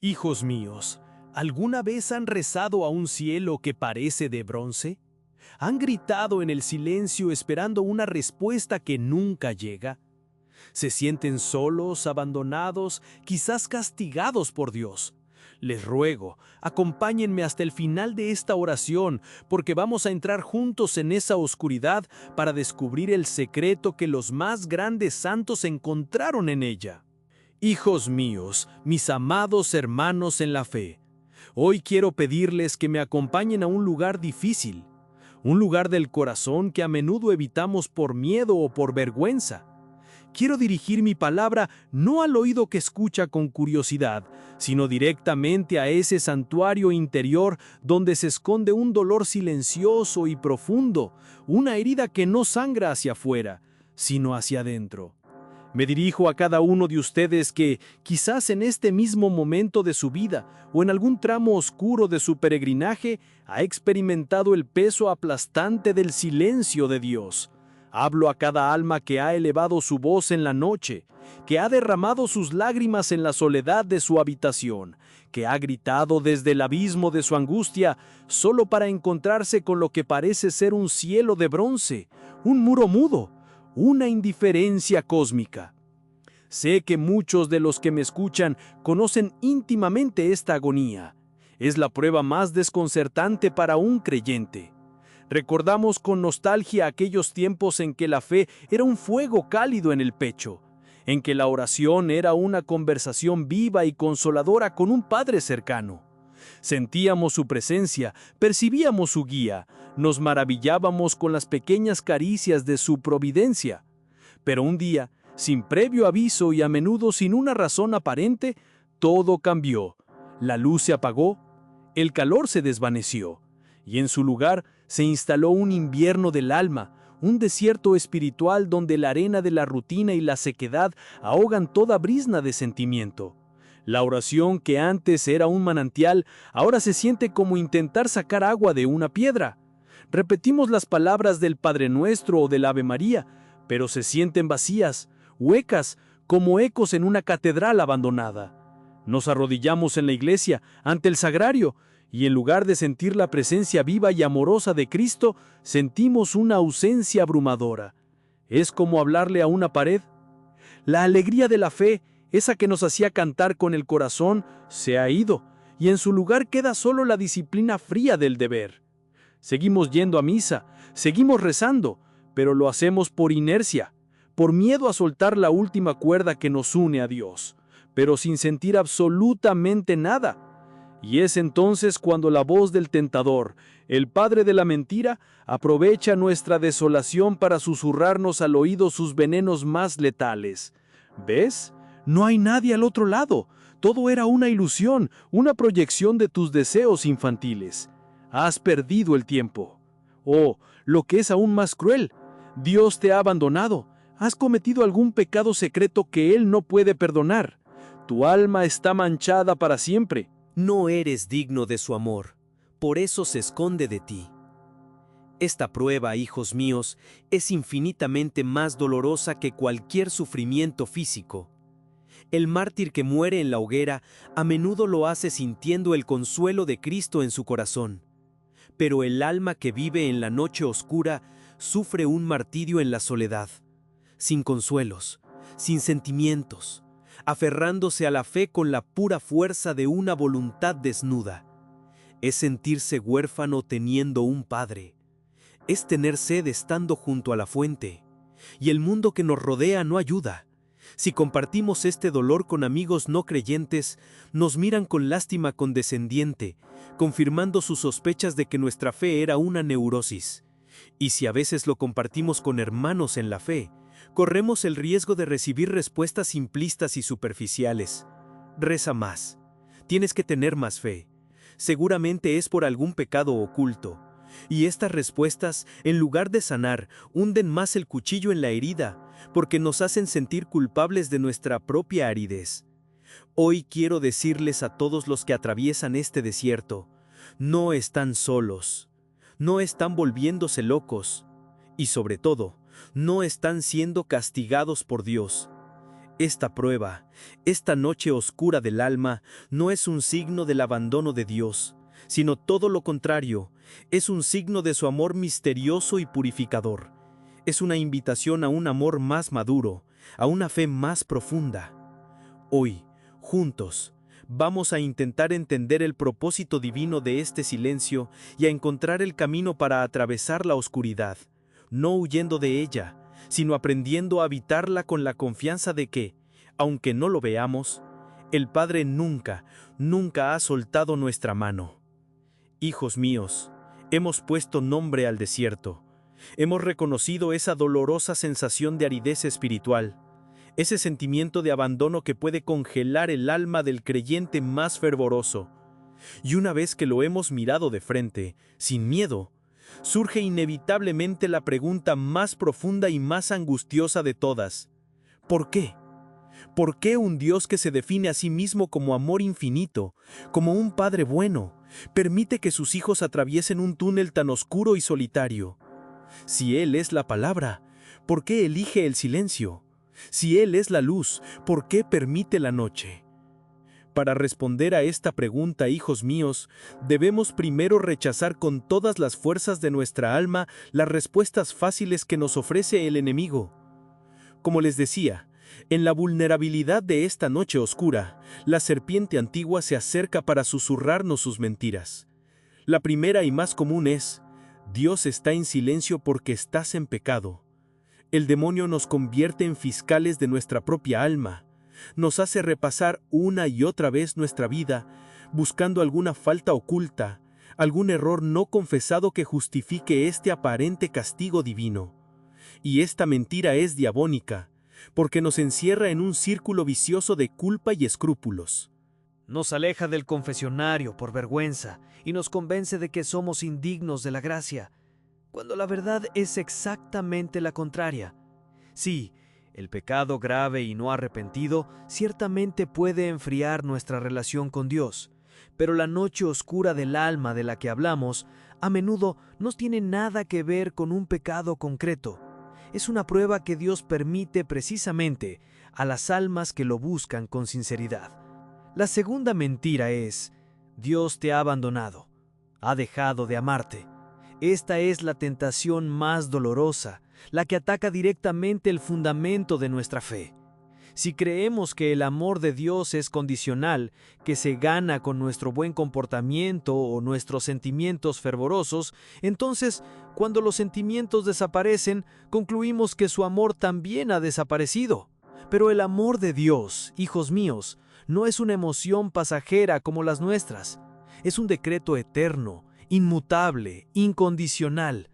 Hijos míos, ¿alguna vez han rezado a un cielo que parece de bronce? ¿Han gritado en el silencio esperando una respuesta que nunca llega? ¿Se sienten solos, abandonados, quizás castigados por Dios? Les ruego, acompáñenme hasta el final de esta oración, porque vamos a entrar juntos en esa oscuridad para descubrir el secreto que los más grandes santos encontraron en ella. Hijos míos, mis amados hermanos en la fe, hoy quiero pedirles que me acompañen a un lugar difícil, un lugar del corazón que a menudo evitamos por miedo o por vergüenza. Quiero dirigir mi palabra no al oído que escucha con curiosidad, sino directamente a ese santuario interior donde se esconde un dolor silencioso y profundo, una herida que no sangra hacia afuera, sino hacia adentro. Me dirijo a cada uno de ustedes que, quizás en este mismo momento de su vida o en algún tramo oscuro de su peregrinaje, ha experimentado el peso aplastante del silencio de Dios. Hablo a cada alma que ha elevado su voz en la noche, que ha derramado sus lágrimas en la soledad de su habitación, que ha gritado desde el abismo de su angustia solo para encontrarse con lo que parece ser un cielo de bronce, un muro mudo, una indiferencia cósmica. Sé que muchos de los que me escuchan conocen íntimamente esta agonía. Es la prueba más desconcertante para un creyente. Recordamos con nostalgia aquellos tiempos en que la fe era un fuego cálido en el pecho, en que la oración era una conversación viva y consoladora con un Padre cercano. Sentíamos su presencia, percibíamos su guía, nos maravillábamos con las pequeñas caricias de su providencia. Pero un día, sin previo aviso y a menudo sin una razón aparente, todo cambió. La luz se apagó, el calor se desvaneció, y en su lugar se instaló un invierno del alma, un desierto espiritual donde la arena de la rutina y la sequedad ahogan toda brizna de sentimiento. La oración que antes era un manantial, ahora se siente como intentar sacar agua de una piedra. Repetimos las palabras del Padre Nuestro o del Ave María, pero se sienten vacías, huecas, como ecos en una catedral abandonada. Nos arrodillamos en la iglesia, ante el sagrario, y en lugar de sentir la presencia viva y amorosa de Cristo, sentimos una ausencia abrumadora. Es como hablarle a una pared. La alegría de la fe, esa que nos hacía cantar con el corazón, se ha ido, y en su lugar queda solo la disciplina fría del deber. Seguimos yendo a misa, seguimos rezando, pero lo hacemos por inercia, por miedo a soltar la última cuerda que nos une a Dios, pero sin sentir absolutamente nada. Y es entonces cuando la voz del tentador, el padre de la mentira, aprovecha nuestra desolación para susurrarnos al oído sus venenos más letales. ¿Ves? No hay nadie al otro lado. Todo era una ilusión, una proyección de tus deseos infantiles. Has perdido el tiempo. Oh, lo que es aún más cruel, Dios te ha abandonado. Has cometido algún pecado secreto que Él no puede perdonar. Tu alma está manchada para siempre. No eres digno de su amor, por eso se esconde de ti. Esta prueba, hijos míos, es infinitamente más dolorosa que cualquier sufrimiento físico. El mártir que muere en la hoguera a menudo lo hace sintiendo el consuelo de Cristo en su corazón. Pero el alma que vive en la noche oscura sufre un martirio en la soledad, sin consuelos, sin sentimientos, aferrándose a la fe con la pura fuerza de una voluntad desnuda. Es sentirse huérfano teniendo un padre. Es tener sed estando junto a la fuente. Y el mundo que nos rodea no ayuda. Si compartimos este dolor con amigos no creyentes, nos miran con lástima condescendiente, confirmando sus sospechas de que nuestra fe era una neurosis. Y si a veces lo compartimos con hermanos en la fe, corremos el riesgo de recibir respuestas simplistas y superficiales. Reza más. Tienes que tener más fe. Seguramente es por algún pecado oculto. Y estas respuestas, en lugar de sanar, hunden más el cuchillo en la herida, porque nos hacen sentir culpables de nuestra propia aridez. Hoy quiero decirles a todos los que atraviesan este desierto, no están solos, no están volviéndose locos, y sobre todo, no están siendo castigados por Dios. Esta prueba, esta noche oscura del alma, no es un signo del abandono de Dios, sino todo lo contrario, es un signo de su amor misterioso y purificador. Es una invitación a un amor más maduro, a una fe más profunda. Hoy, juntos, vamos a intentar entender el propósito divino de este silencio y a encontrar el camino para atravesar la oscuridad, no huyendo de ella, sino aprendiendo a habitarla con la confianza de que, aunque no lo veamos, el Padre nunca, nunca ha soltado nuestra mano. Hijos míos, hemos puesto nombre al desierto. Hemos reconocido esa dolorosa sensación de aridez espiritual, ese sentimiento de abandono que puede congelar el alma del creyente más fervoroso. Y una vez que lo hemos mirado de frente, sin miedo, surge inevitablemente la pregunta más profunda y más angustiosa de todas. ¿Por qué? ¿Por qué un Dios que se define a sí mismo como amor infinito, como un Padre bueno, permite que sus hijos atraviesen un túnel tan oscuro y solitario? Si Él es la palabra, ¿por qué elige el silencio? Si Él es la luz, ¿por qué permite la noche? Para responder a esta pregunta, hijos míos, debemos primero rechazar con todas las fuerzas de nuestra alma las respuestas fáciles que nos ofrece el enemigo. Como les decía, en la vulnerabilidad de esta noche oscura, la serpiente antigua se acerca para susurrarnos sus mentiras. La primera y más común es: Dios está en silencio porque estás en pecado. El demonio nos convierte en fiscales de nuestra propia alma. Nos hace repasar una y otra vez nuestra vida, buscando alguna falta oculta, algún error no confesado que justifique este aparente castigo divino. Y esta mentira es diabólica, porque nos encierra en un círculo vicioso de culpa y escrúpulos. Nos aleja del confesionario por vergüenza y nos convence de que somos indignos de la gracia, cuando la verdad es exactamente la contraria. Sí, el pecado grave y no arrepentido ciertamente puede enfriar nuestra relación con Dios, pero la noche oscura del alma de la que hablamos a menudo no tiene nada que ver con un pecado concreto. Es una prueba que Dios permite precisamente a las almas que lo buscan con sinceridad. La segunda mentira es: Dios te ha abandonado, ha dejado de amarte. Esta es la tentación más dolorosa, la que ataca directamente el fundamento de nuestra fe. Si creemos que el amor de Dios es condicional, que se gana con nuestro buen comportamiento o nuestros sentimientos fervorosos, entonces, cuando los sentimientos desaparecen, concluimos que su amor también ha desaparecido. Pero el amor de Dios, hijos míos, no es una emoción pasajera como las nuestras. Es un decreto eterno, inmutable, incondicional.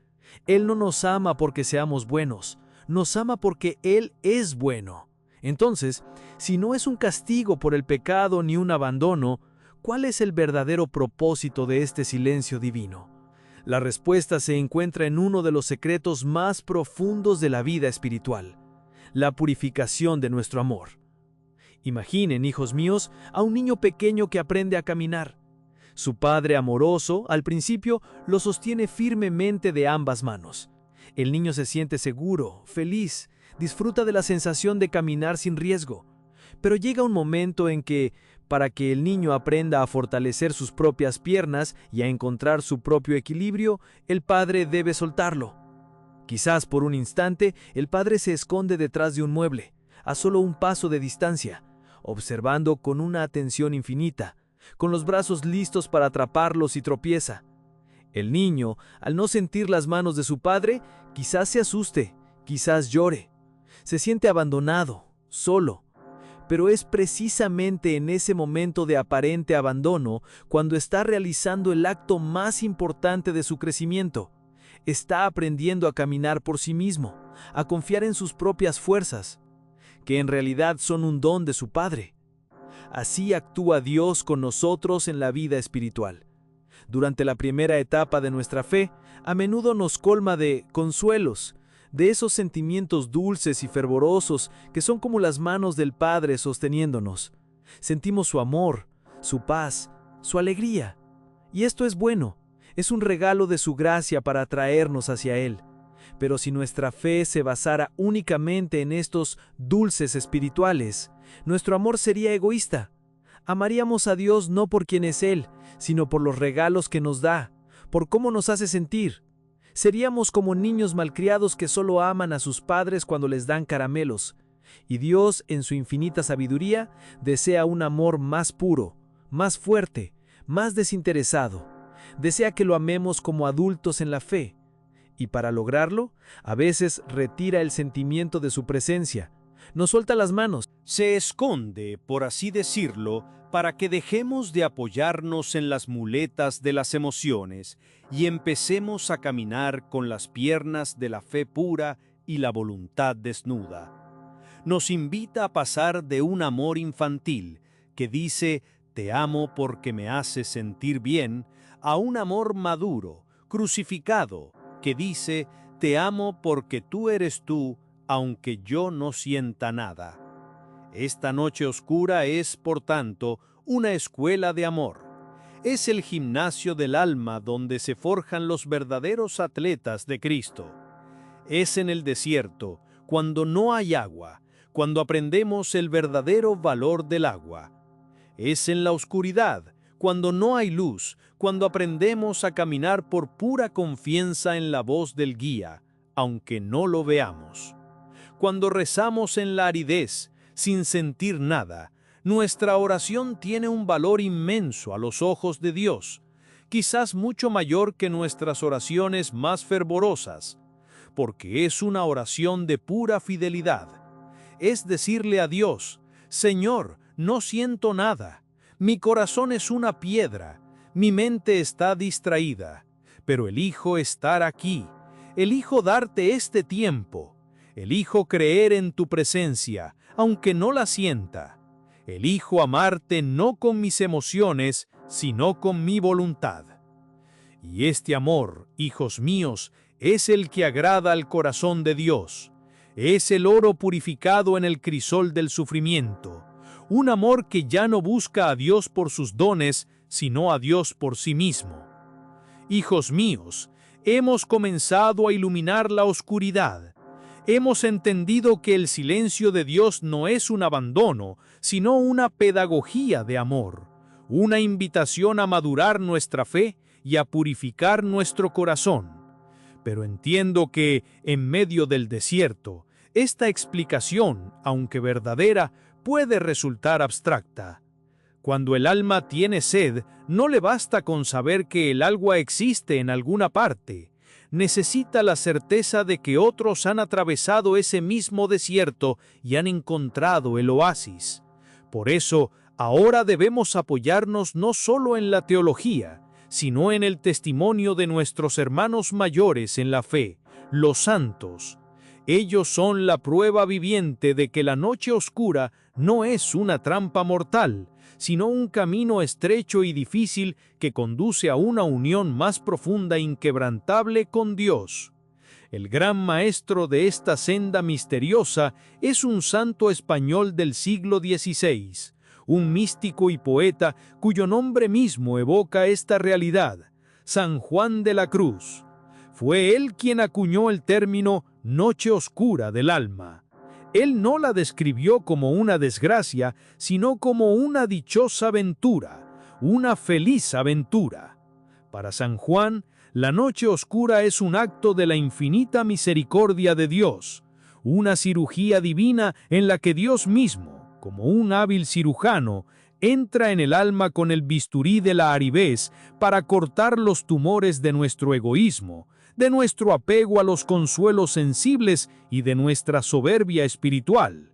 Él no nos ama porque seamos buenos, nos ama porque Él es bueno. Entonces, si no es un castigo por el pecado ni un abandono, ¿cuál es el verdadero propósito de este silencio divino? La respuesta se encuentra en uno de los secretos más profundos de la vida espiritual: la purificación de nuestro amor. Imaginen, hijos míos, a un niño pequeño que aprende a caminar. Su padre amoroso, al principio, lo sostiene firmemente de ambas manos. El niño se siente seguro, feliz, disfruta de la sensación de caminar sin riesgo. Pero llega un momento en que, para que el niño aprenda a fortalecer sus propias piernas y a encontrar su propio equilibrio, el padre debe soltarlo. Quizás por un instante, el padre se esconde detrás de un mueble, a solo un paso de distancia, observando con una atención infinita, con los brazos listos para atraparlo si tropieza. El niño, al no sentir las manos de su padre, quizás se asuste, quizás llore. Se siente abandonado, solo. Pero es precisamente en ese momento de aparente abandono cuando está realizando el acto más importante de su crecimiento. Está aprendiendo a caminar por sí mismo, a confiar en sus propias fuerzas, que en realidad son un don de su Padre. Así actúa Dios con nosotros en la vida espiritual. Durante la primera etapa de nuestra fe, a menudo nos colma de consuelos, de esos sentimientos dulces y fervorosos que son como las manos del Padre sosteniéndonos. Sentimos su amor, su paz, su alegría. Y esto es bueno, es un regalo de su gracia para atraernos hacia Él. Pero si nuestra fe se basara únicamente en estos dulces espirituales, nuestro amor sería egoísta. Amaríamos a Dios no por quien es Él, sino por los regalos que nos da, por cómo nos hace sentir. Seríamos como niños malcriados que solo aman a sus padres cuando les dan caramelos. Y Dios, en su infinita sabiduría, desea un amor más puro, más fuerte, más desinteresado. Desea que lo amemos como adultos en la fe. Y para lograrlo, a veces retira el sentimiento de su presencia. Nos suelta las manos. Se esconde, por así decirlo, para que dejemos de apoyarnos en las muletas de las emociones y empecemos a caminar con las piernas de la fe pura y la voluntad desnuda. Nos invita a pasar de un amor infantil, que dice, te amo porque me hace sentir bien, a un amor maduro, crucificado, que dice, te amo porque tú eres tú, aunque yo no sienta nada. Esta noche oscura es, por tanto, una escuela de amor. Es el gimnasio del alma donde se forjan los verdaderos atletas de Cristo. Es en el desierto, cuando no hay agua, cuando aprendemos el verdadero valor del agua. Es en la oscuridad, cuando no hay luz, cuando aprendemos a caminar por pura confianza en la voz del guía, aunque no lo veamos. Cuando rezamos en la aridez, sin sentir nada, nuestra oración tiene un valor inmenso a los ojos de Dios, quizás mucho mayor que nuestras oraciones más fervorosas, porque es una oración de pura fidelidad. Es decirle a Dios, Señor, no siento nada, mi corazón es una piedra, mi mente está distraída, pero elijo estar aquí, elijo darte este tiempo, elijo creer en tu presencia, aunque no la sienta. Elijo amarte no con mis emociones, sino con mi voluntad. Y este amor, hijos míos, es el que agrada al corazón de Dios. Es el oro purificado en el crisol del sufrimiento. Un amor que ya no busca a Dios por sus dones, sino a Dios por sí mismo. Hijos míos, hemos comenzado a iluminar la oscuridad. Hemos entendido que el silencio de Dios no es un abandono, sino una pedagogía de amor, una invitación a madurar nuestra fe y a purificar nuestro corazón. Pero entiendo que, en medio del desierto, esta explicación, aunque verdadera, puede resultar abstracta. Cuando el alma tiene sed, no le basta con saber que el agua existe en alguna parte. Necesita la certeza de que otros han atravesado ese mismo desierto y han encontrado el oasis. Por eso, ahora debemos apoyarnos no solo en la teología, sino en el testimonio de nuestros hermanos mayores en la fe, los santos. Ellos son la prueba viviente de que la noche oscura no es una trampa mortal, sino un camino estrecho y difícil que conduce a una unión más profunda e inquebrantable con Dios. El gran maestro de esta senda misteriosa es un santo español del siglo XVI, un místico y poeta cuyo nombre mismo evoca esta realidad, San Juan de la Cruz. Fue él quien acuñó el término noche oscura del alma. Él no la describió como una desgracia, sino como una dichosa aventura, una feliz aventura. Para San Juan, la noche oscura es un acto de la infinita misericordia de Dios, una cirugía divina en la que Dios mismo, como un hábil cirujano, entra en el alma con el bisturí de la aridez para cortar los tumores de nuestro egoísmo, de nuestro apego a los consuelos sensibles y de nuestra soberbia espiritual.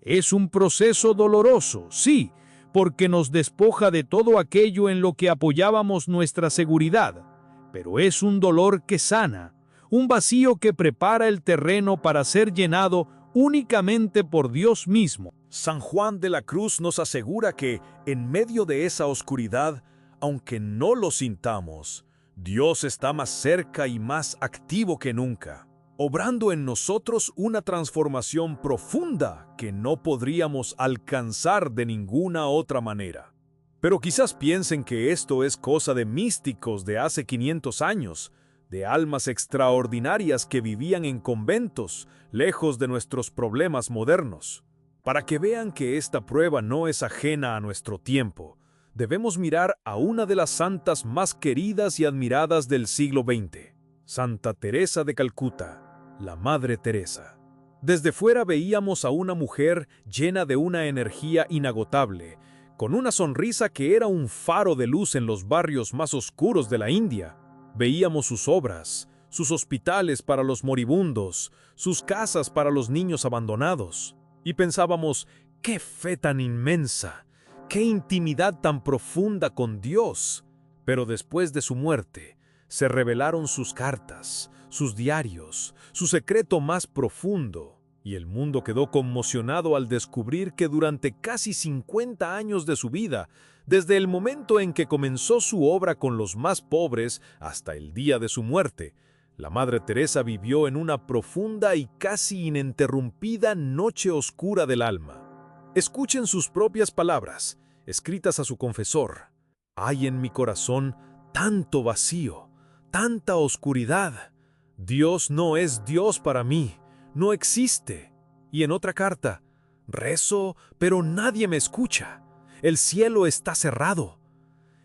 Es un proceso doloroso, sí, porque nos despoja de todo aquello en lo que apoyábamos nuestra seguridad, pero es un dolor que sana, un vacío que prepara el terreno para ser llenado únicamente por Dios mismo. San Juan de la Cruz nos asegura que, en medio de esa oscuridad, aunque no lo sintamos, Dios está más cerca y más activo que nunca, obrando en nosotros una transformación profunda que no podríamos alcanzar de ninguna otra manera. Pero quizás piensen que esto es cosa de místicos de hace 500 años. de almas extraordinarias que vivían en conventos, lejos de nuestros problemas modernos. Para que vean que esta prueba no es ajena a nuestro tiempo, debemos mirar a una de las santas más queridas y admiradas del siglo XX, Santa Teresa de Calcuta, la Madre Teresa. Desde fuera veíamos a una mujer llena de una energía inagotable, con una sonrisa que era un faro de luz en los barrios más oscuros de la India. Veíamos sus obras, sus hospitales para los moribundos, sus casas para los niños abandonados, y pensábamos, ¡qué fe tan inmensa! ¡Qué intimidad tan profunda con Dios! Pero después de su muerte, se revelaron sus cartas, sus diarios, su secreto más profundo, y el mundo quedó conmocionado al descubrir que durante casi 50 años de su vida, desde el momento en que comenzó su obra con los más pobres hasta el día de su muerte, la Madre Teresa vivió en una profunda y casi ininterrumpida noche oscura del alma. Escuchen sus propias palabras, escritas a su confesor. «Hay en mi corazón tanto vacío, tanta oscuridad. Dios no es Dios para mí, no existe». Y en otra carta, «Rezo, pero nadie me escucha. El cielo está cerrado».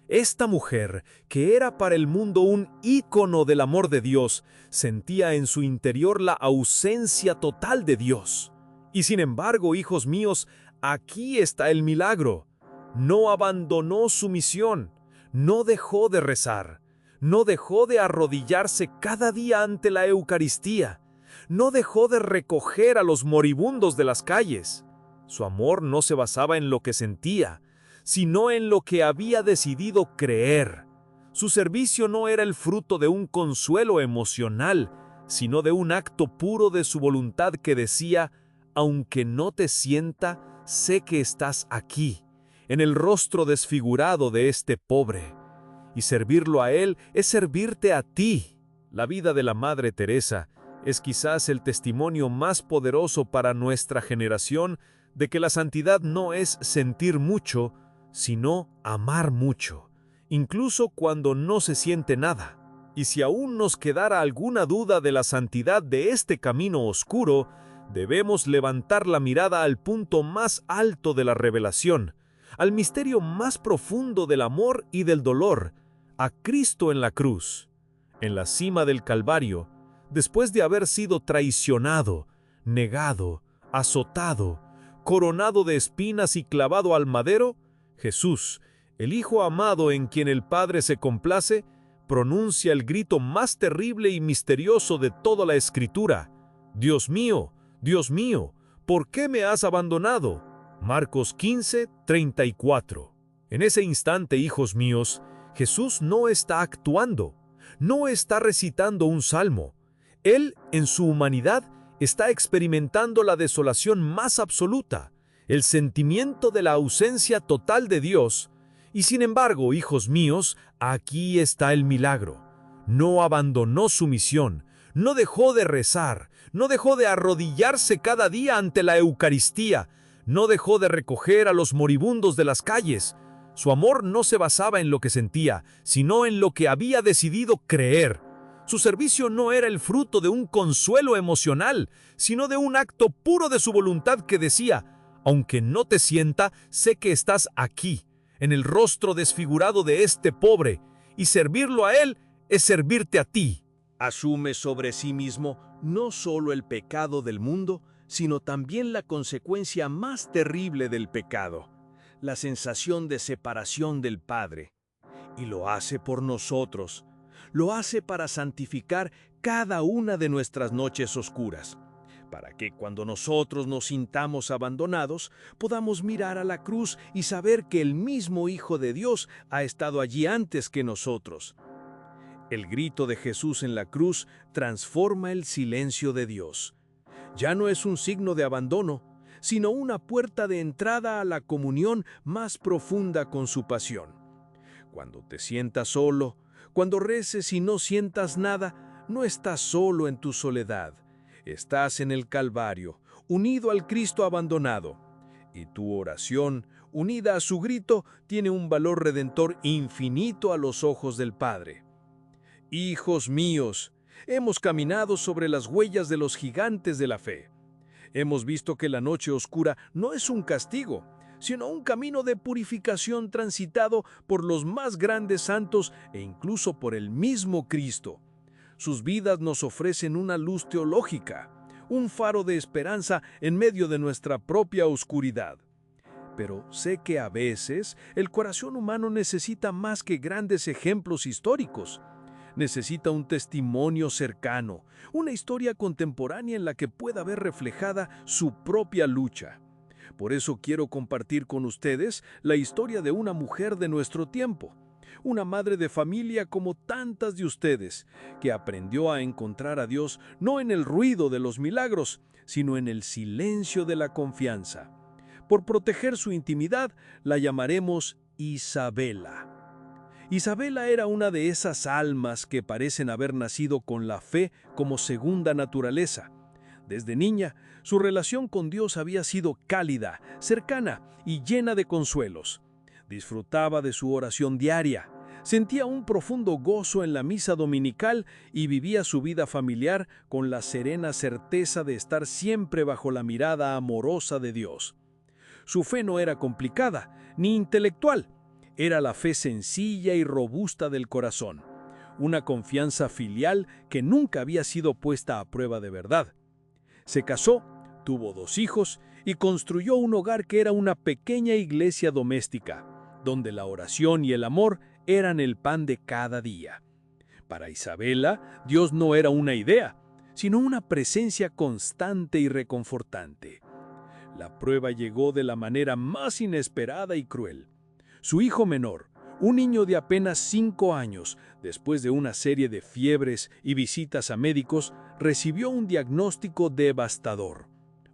Esta mujer, que era para el mundo un ícono del amor de Dios, sentía en su interior la ausencia total de Dios. Y sin embargo, hijos míos, aquí está el milagro. No abandonó su misión, no dejó de rezar, no dejó de arrodillarse cada día ante la Eucaristía, no dejó de recoger a los moribundos de las calles. Su amor no se basaba en lo que sentía, sino en lo que había decidido creer. Su servicio no era el fruto de un consuelo emocional, sino de un acto puro de su voluntad que decía, aunque no te sienta, sé que estás aquí, en el rostro desfigurado de este pobre. Y servirlo a él es servirte a ti. La vida de la Madre Teresa es quizás el testimonio más poderoso para nuestra generación de que la santidad no es sentir mucho, sino amar mucho, incluso cuando no se siente nada. Y si aún nos quedara alguna duda de la santidad de este camino oscuro, debemos levantar la mirada al punto más alto de la revelación, al misterio más profundo del amor y del dolor, a Cristo en la cruz. En la cima del Calvario, después de haber sido traicionado, negado, azotado, coronado de espinas y clavado al madero, Jesús, el Hijo amado en quien el Padre se complace, pronuncia el grito más terrible y misterioso de toda la Escritura: Dios mío, ¿por qué me has abandonado? Marcos 15, 34. En ese instante, hijos míos, Jesús no está actuando, no está recitando un salmo. Él, en su humanidad, está experimentando la desolación más absoluta, el sentimiento de la ausencia total de Dios. Y sin embargo, hijos míos, aquí está el milagro. No abandonó su misión, no dejó de rezar, no dejó de arrodillarse cada día ante la Eucaristía, no dejó de recoger a los moribundos de las calles. Su amor no se basaba en lo que sentía, sino en lo que había decidido creer. Su servicio no era el fruto de un consuelo emocional, sino de un acto puro de su voluntad que decía, aunque no te sienta, sé que estás aquí, en el rostro desfigurado de este pobre, y servirlo a él es servirte a ti. Asume sobre sí mismo no solo el pecado del mundo, sino también la consecuencia más terrible del pecado, la sensación de separación del Padre. Y lo hace por nosotros, lo hace para santificar cada una de nuestras noches oscuras, para que cuando nosotros nos sintamos abandonados, podamos mirar a la cruz y saber que el mismo Hijo de Dios ha estado allí antes que nosotros. El grito de Jesús en la cruz transforma el silencio de Dios. Ya no es un signo de abandono, sino una puerta de entrada a la comunión más profunda con su pasión. Cuando te sientas solo, cuando reces y no sientas nada, no estás solo en tu soledad. Estás en el Calvario, unido al Cristo abandonado. Y tu oración, unida a su grito, tiene un valor redentor infinito a los ojos del Padre. Hijos míos, hemos caminado sobre las huellas de los gigantes de la fe. Hemos visto que la noche oscura no es un castigo, sino un camino de purificación transitado por los más grandes santos e incluso por el mismo Cristo. Sus vidas nos ofrecen una luz teológica, un faro de esperanza en medio de nuestra propia oscuridad. Pero sé que a veces el corazón humano necesita más que grandes ejemplos históricos. Necesita un testimonio cercano, una historia contemporánea en la que pueda ver reflejada su propia lucha. Por eso quiero compartir con ustedes la historia de una mujer de nuestro tiempo, una madre de familia como tantas de ustedes, que aprendió a encontrar a Dios no en el ruido de los milagros, sino en el silencio de la confianza. Por proteger su intimidad, la llamaremos Isabela. Isabela era una de esas almas que parecen haber nacido con la fe como segunda naturaleza. Desde niña, su relación con Dios había sido cálida, cercana y llena de consuelos. Disfrutaba de su oración diaria, sentía un profundo gozo en la misa dominical y vivía su vida familiar con la serena certeza de estar siempre bajo la mirada amorosa de Dios. Su fe no era complicada, ni intelectual. Era la fe sencilla y robusta del corazón, una confianza filial que nunca había sido puesta a prueba de verdad. Se casó, tuvo 2 hijos y construyó un hogar que era una pequeña iglesia doméstica, donde la oración y el amor eran el pan de cada día. Para Isabela, Dios no era una idea, sino una presencia constante y reconfortante. La prueba llegó de la manera más inesperada y cruel. Su hijo menor, un niño de apenas 5 años, después de una serie de fiebres y visitas a médicos, recibió un diagnóstico devastador.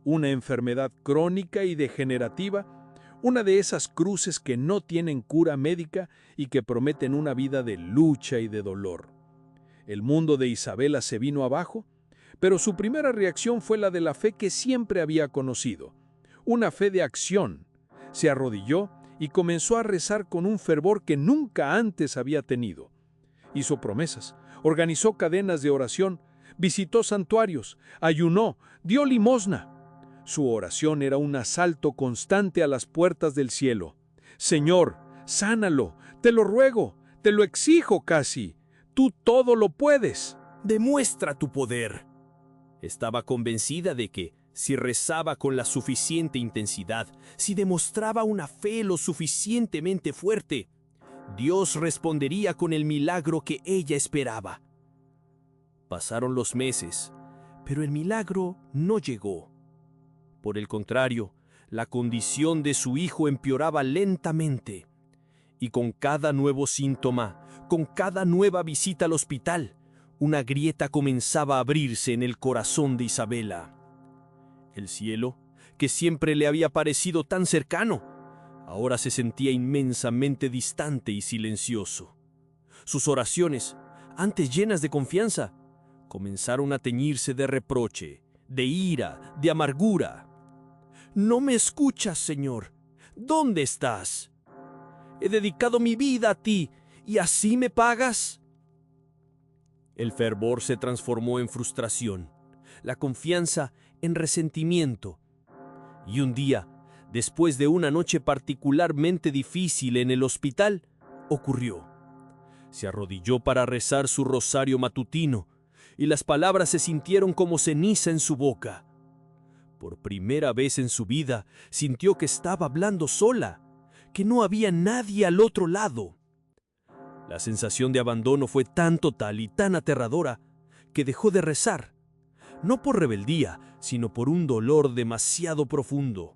Una enfermedad crónica y degenerativa, una de esas cruces que no tienen cura médica y que prometen una vida de lucha y de dolor. El mundo de Isabela se vino abajo, pero su primera reacción fue la de la fe que siempre había conocido, una fe de acción. Se arrodilló y comenzó a rezar con un fervor que nunca antes había tenido. Hizo promesas, organizó cadenas de oración, visitó santuarios, ayunó, dio limosna. Su oración era un asalto constante a las puertas del cielo. Señor, sánalo, te lo ruego, te lo exijo casi. Tú todo lo puedes. Demuestra tu poder. Estaba convencida de que, si rezaba con la suficiente intensidad, si demostraba una fe lo suficientemente fuerte, Dios respondería con el milagro que ella esperaba. Pasaron los meses, pero el milagro no llegó. Por el contrario, la condición de su hijo empeoraba lentamente. Y con cada nuevo síntoma, con cada nueva visita al hospital, una grieta comenzaba a abrirse en el corazón de Isabela. El cielo, que siempre le había parecido tan cercano, ahora se sentía inmensamente distante y silencioso. Sus oraciones, antes llenas de confianza, comenzaron a teñirse de reproche, de ira, de amargura. «No me escuchas, Señor. ¿Dónde estás? He dedicado mi vida a ti, ¿y así me pagas?» El fervor se transformó en frustración, la confianza en resentimiento. Y un día, después de una noche particularmente difícil en el hospital, ocurrió. Se arrodilló para rezar su rosario matutino, y las palabras se sintieron como ceniza en su boca. Por primera vez en su vida, sintió que estaba hablando sola, que no había nadie al otro lado. La sensación de abandono fue tan total y tan aterradora que dejó de rezar, no por rebeldía, sino por un dolor demasiado profundo.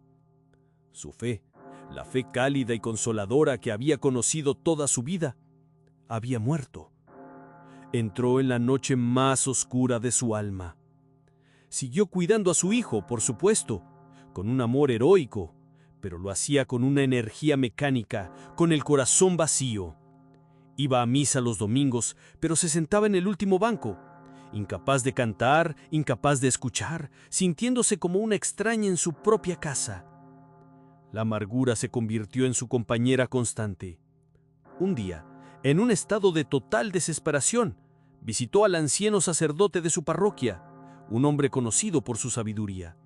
Su fe, la fe cálida y consoladora que había conocido toda su vida, había muerto. Entró en la noche más oscura de su alma. Siguió cuidando a su hijo, por supuesto, con un amor heroico, pero lo hacía con una energía mecánica, con el corazón vacío. Iba a misa los domingos, pero se sentaba en el último banco, incapaz de cantar, incapaz de escuchar, sintiéndose como una extraña en su propia casa. La amargura se convirtió en su compañera constante. Un día, en un estado de total desesperación, Visitó al anciano sacerdote de su parroquia, un hombre conocido por su sabiduría.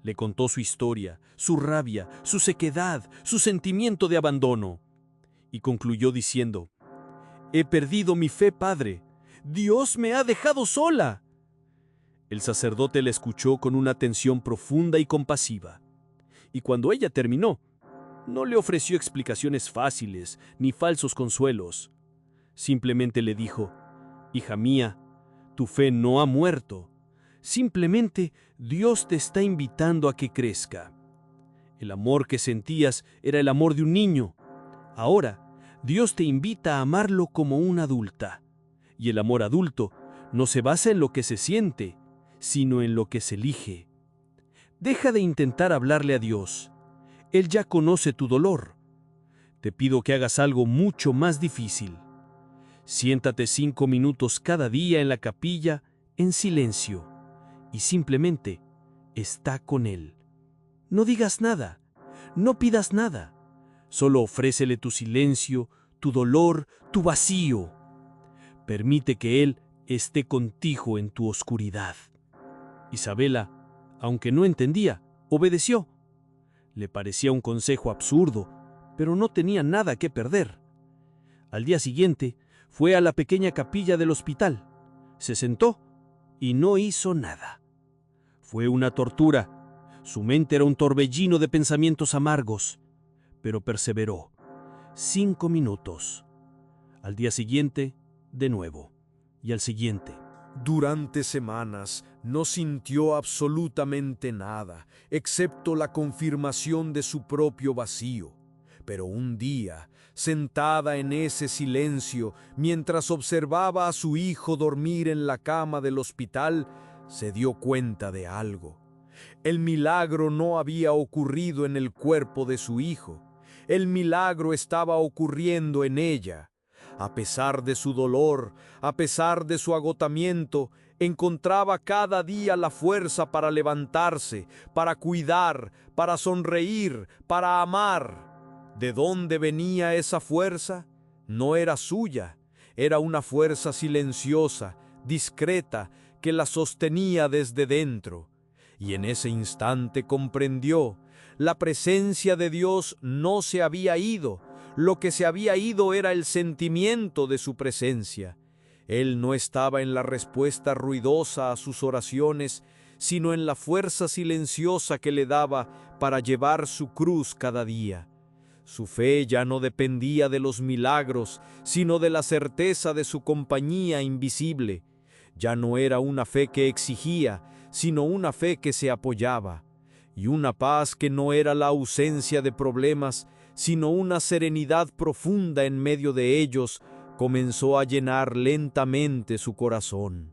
Le contó su historia, su rabia, su sequedad, su sentimiento de abandono. Y concluyó diciendo: «He perdido mi fe, padre. Dios me ha dejado sola». El sacerdote le escuchó con una atención profunda y compasiva. Y cuando ella terminó, no le ofreció explicaciones fáciles ni falsos consuelos. Simplemente le dijo: «Hija mía, tu fe no ha muerto. Simplemente Dios te está invitando a que crezca. El amor que sentías era el amor de un niño. Ahora, Dios te invita a amarlo como una adulta. Y el amor adulto no se basa en lo que se siente, sino en lo que se elige. Deja de intentar hablarle a Dios. Él ya conoce tu dolor. Te pido que hagas algo mucho más difícil. Siéntate 5 minutos cada día en la capilla, en silencio, y simplemente está con Él. No digas nada, no pidas nada. Solo ofrécele tu silencio, tu dolor, tu vacío. Permite que Él esté contigo en tu oscuridad». Isabela, aunque no entendía, obedeció. Le parecía un consejo absurdo, pero no tenía nada que perder. Al día siguiente, fue a la pequeña capilla del hospital. Se sentó y no hizo nada. Fue una tortura. Su mente era un torbellino de pensamientos amargos, pero perseveró. 5 minutos. Al día siguiente, de nuevo. Y al siguiente. Durante semanas no sintió absolutamente nada, excepto la confirmación de su propio vacío. Pero un día, sentada en ese silencio, mientras observaba a su hijo dormir en la cama del hospital, se dio cuenta de algo. El milagro no había ocurrido en el cuerpo de su hijo. El milagro estaba ocurriendo en ella. A pesar de su dolor, a pesar de su agotamiento, encontraba cada día la fuerza para levantarse, para cuidar, para sonreír, para amar. ¿De dónde venía esa fuerza? No era suya, era una fuerza silenciosa, discreta, que la sostenía desde dentro. Y en ese instante comprendió: la presencia de Dios no se había ido. Lo que se había ido era el sentimiento de su presencia. Él no estaba en la respuesta ruidosa a sus oraciones, sino en la fuerza silenciosa que le daba para llevar su cruz cada día. Su fe ya no dependía de los milagros, sino de la certeza de su compañía invisible. Ya no era una fe que exigía, sino una fe que se apoyaba. Y una paz que no era la ausencia de problemas, sino una serenidad profunda en medio de ellos, comenzó a llenar lentamente su corazón.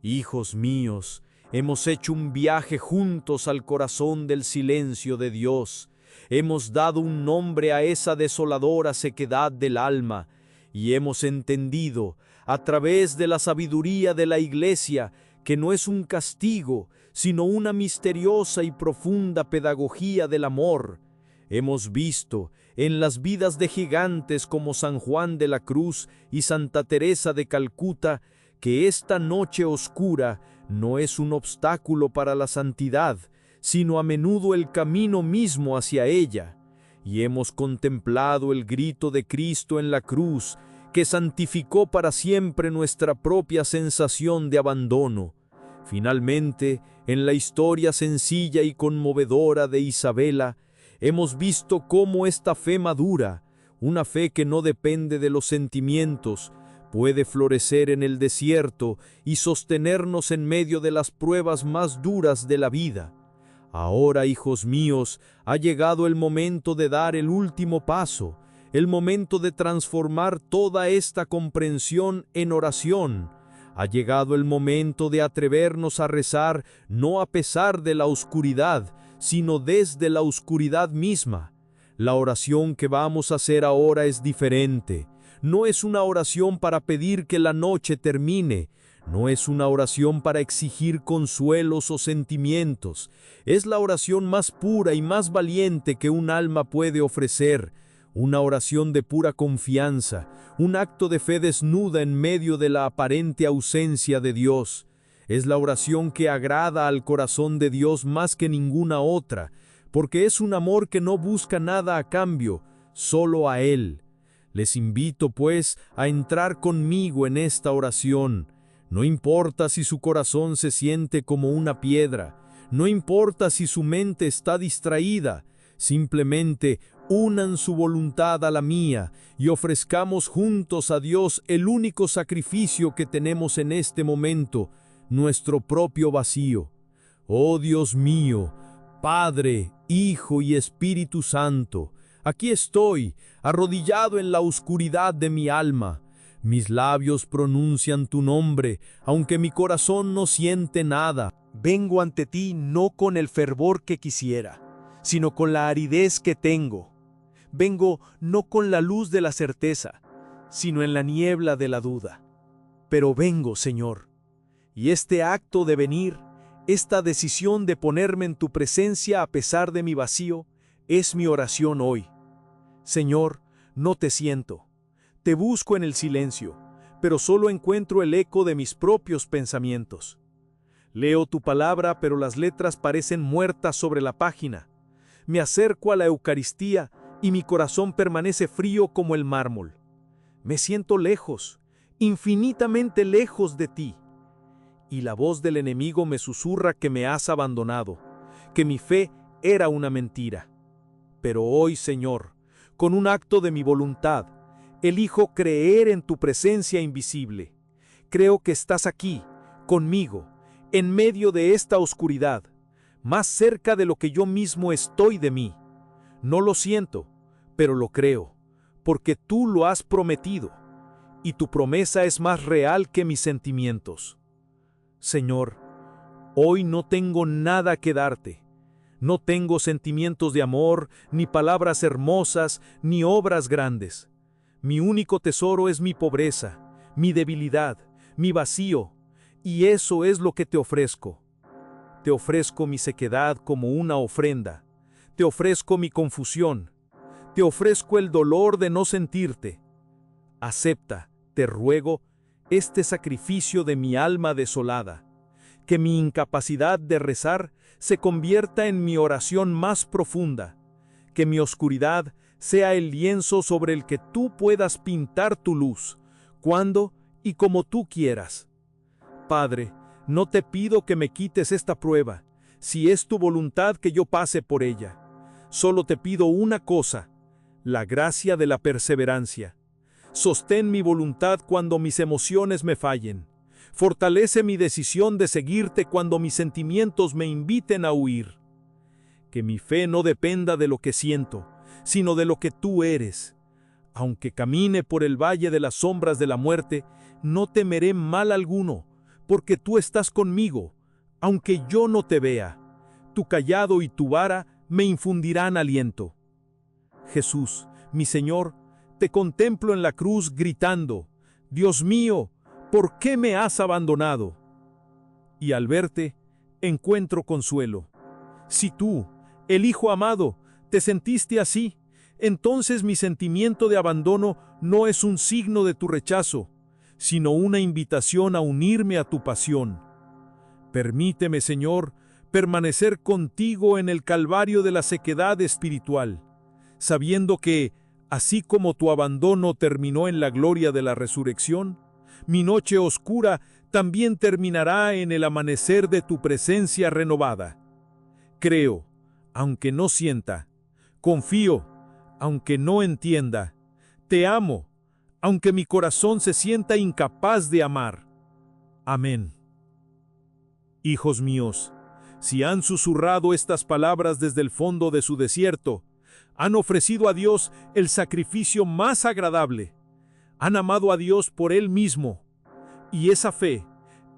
Hijos míos, hemos hecho un viaje juntos al corazón del silencio de Dios. Hemos dado un nombre a esa desoladora sequedad del alma, y hemos entendido, a través de la sabiduría de la Iglesia, que no es un castigo, sino una misteriosa y profunda pedagogía del amor. Hemos visto, en las vidas de gigantes como San Juan de la Cruz y Santa Teresa de Calcuta, que esta noche oscura no es un obstáculo para la santidad, sino a menudo el camino mismo hacia ella. Y hemos contemplado el grito de Cristo en la cruz, que santificó para siempre nuestra propia sensación de abandono. Finalmente, en la historia sencilla y conmovedora de Isabela, hemos visto cómo esta fe madura, una fe que no depende de los sentimientos, puede florecer en el desierto y sostenernos en medio de las pruebas más duras de la vida. Ahora, hijos míos, ha llegado el momento de dar el último paso, el momento de transformar toda esta comprensión en oración. Ha llegado el momento de atrevernos a rezar no a pesar de la oscuridad, sino desde la oscuridad misma. La oración que vamos a hacer ahora es diferente. No es una oración para pedir que la noche termine. No es una oración para exigir consuelos o sentimientos. Es la oración más pura y más valiente que un alma puede ofrecer. una oración de pura confianza, un acto de fe desnuda en medio de la aparente ausencia de Dios. Es la oración que agrada al corazón de Dios más que ninguna otra, porque es un amor que no busca nada a cambio, solo a Él. Les invito, pues, a entrar conmigo en esta oración. No importa si su corazón se siente como una piedra, no importa si su mente está distraída, simplemente unan su voluntad a la mía y ofrezcamos juntos a Dios el único sacrificio que tenemos en este momento, nuestro propio vacío. Oh Dios mío, Padre, Hijo y Espíritu Santo, aquí estoy, arrodillado en la oscuridad de mi alma. Mis labios pronuncian tu nombre, aunque mi corazón no siente nada. Vengo ante ti no con el fervor que quisiera, sino con la aridez que tengo. Vengo no con la luz de la certeza, sino en la niebla de la duda. Pero vengo, Señor, y este acto de venir, esta decisión de ponerme en tu presencia a pesar de mi vacío, es mi oración hoy. Señor, no te siento. Te busco en el silencio, pero solo encuentro el eco de mis propios pensamientos. Leo tu palabra, pero las letras parecen muertas sobre la página. Me acerco a la Eucaristía y mi corazón permanece frío como el mármol. Me siento lejos, infinitamente lejos de ti. Y la voz del enemigo me susurra que me has abandonado, que mi fe era una mentira. Pero hoy, Señor, con un acto de mi voluntad, elijo creer en tu presencia invisible. Creo que estás aquí, conmigo, en medio de esta oscuridad, más cerca de lo que yo mismo estoy de mí. No lo siento, pero lo creo, porque tú lo has prometido, y tu promesa es más real que mis sentimientos. Señor, hoy no tengo nada que darte. No tengo sentimientos de amor, ni palabras hermosas, ni obras grandes. Mi único tesoro es mi pobreza, mi debilidad, mi vacío, y eso es lo que te ofrezco. Te ofrezco mi sequedad como una ofrenda. Te ofrezco mi confusión. Te ofrezco el dolor de no sentirte. Acepta, te ruego, este sacrificio de mi alma desolada. Que mi incapacidad de rezar se convierta en mi oración más profunda. Que mi oscuridad sea el lienzo sobre el que tú puedas pintar tu luz, cuando y como tú quieras. Padre, no te pido que me quites esta prueba, si es tu voluntad que yo pase por ella. Solo te pido una cosa, la gracia de la perseverancia. Sostén mi voluntad cuando mis emociones me fallen. Fortalece mi decisión de seguirte cuando mis sentimientos me inviten a huir. Que mi fe no dependa de lo que siento, sino de lo que tú eres. Aunque camine por el valle de las sombras de la muerte, no temeré mal alguno, porque tú estás conmigo, aunque yo no te vea. Tu cayado y tu vara me infundirán aliento. Jesús, mi Señor, te contemplo en la cruz gritando, Dios mío, ¿por qué me has abandonado? Y al verte, encuentro consuelo. Si tú, el Hijo amado, te sentiste así, entonces mi sentimiento de abandono no es un signo de tu rechazo, sino una invitación a unirme a tu pasión. Permíteme, Señor, permanecer contigo en el calvario de la sequedad espiritual, sabiendo que, así como tu abandono terminó en la gloria de la resurrección, mi noche oscura también terminará en el amanecer de tu presencia renovada. Creo, aunque no sienta, confío, aunque no entienda, te amo, aunque mi corazón se sienta incapaz de amar. Amén. Hijos míos, si han susurrado estas palabras desde el fondo de su desierto, han ofrecido a Dios el sacrificio más agradable, han amado a Dios por Él mismo, y esa fe,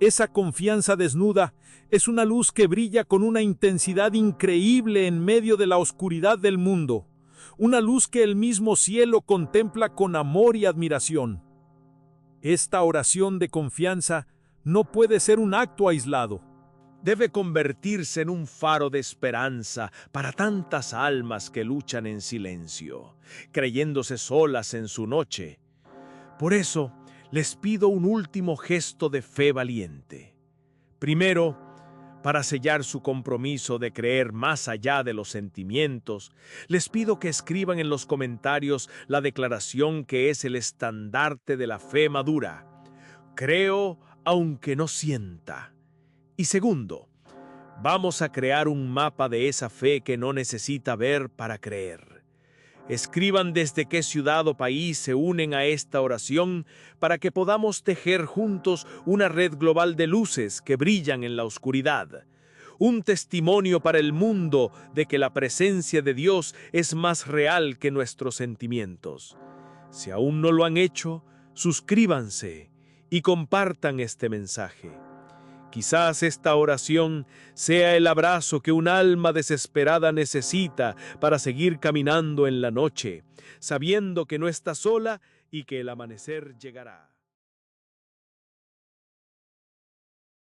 esa confianza desnuda, es una luz que brilla con una intensidad increíble en medio de la oscuridad del mundo, una luz que el mismo cielo contempla con amor y admiración. Esta oración de confianza no puede ser un acto aislado. debe convertirse en un faro de esperanza para tantas almas que luchan en silencio, creyéndose solas en su noche. Por eso, les pido un último gesto de fe valiente. Primero, para sellar su compromiso de creer más allá de los sentimientos, les pido que escriban en los comentarios la declaración que es el estandarte de la fe madura. Creo aunque no sienta. Y segundo, vamos a crear un mapa de esa fe que no necesita ver para creer. Escriban desde qué ciudad o país se unen a esta oración para que podamos tejer juntos una red global de luces que brillan en la oscuridad. Un testimonio para el mundo de que la presencia de Dios es más real que nuestros sentimientos. Si aún no lo han hecho, suscríbanse y compartan este mensaje. Quizás esta oración sea el abrazo que un alma desesperada necesita para seguir caminando en la noche, sabiendo que no está sola y que el amanecer llegará.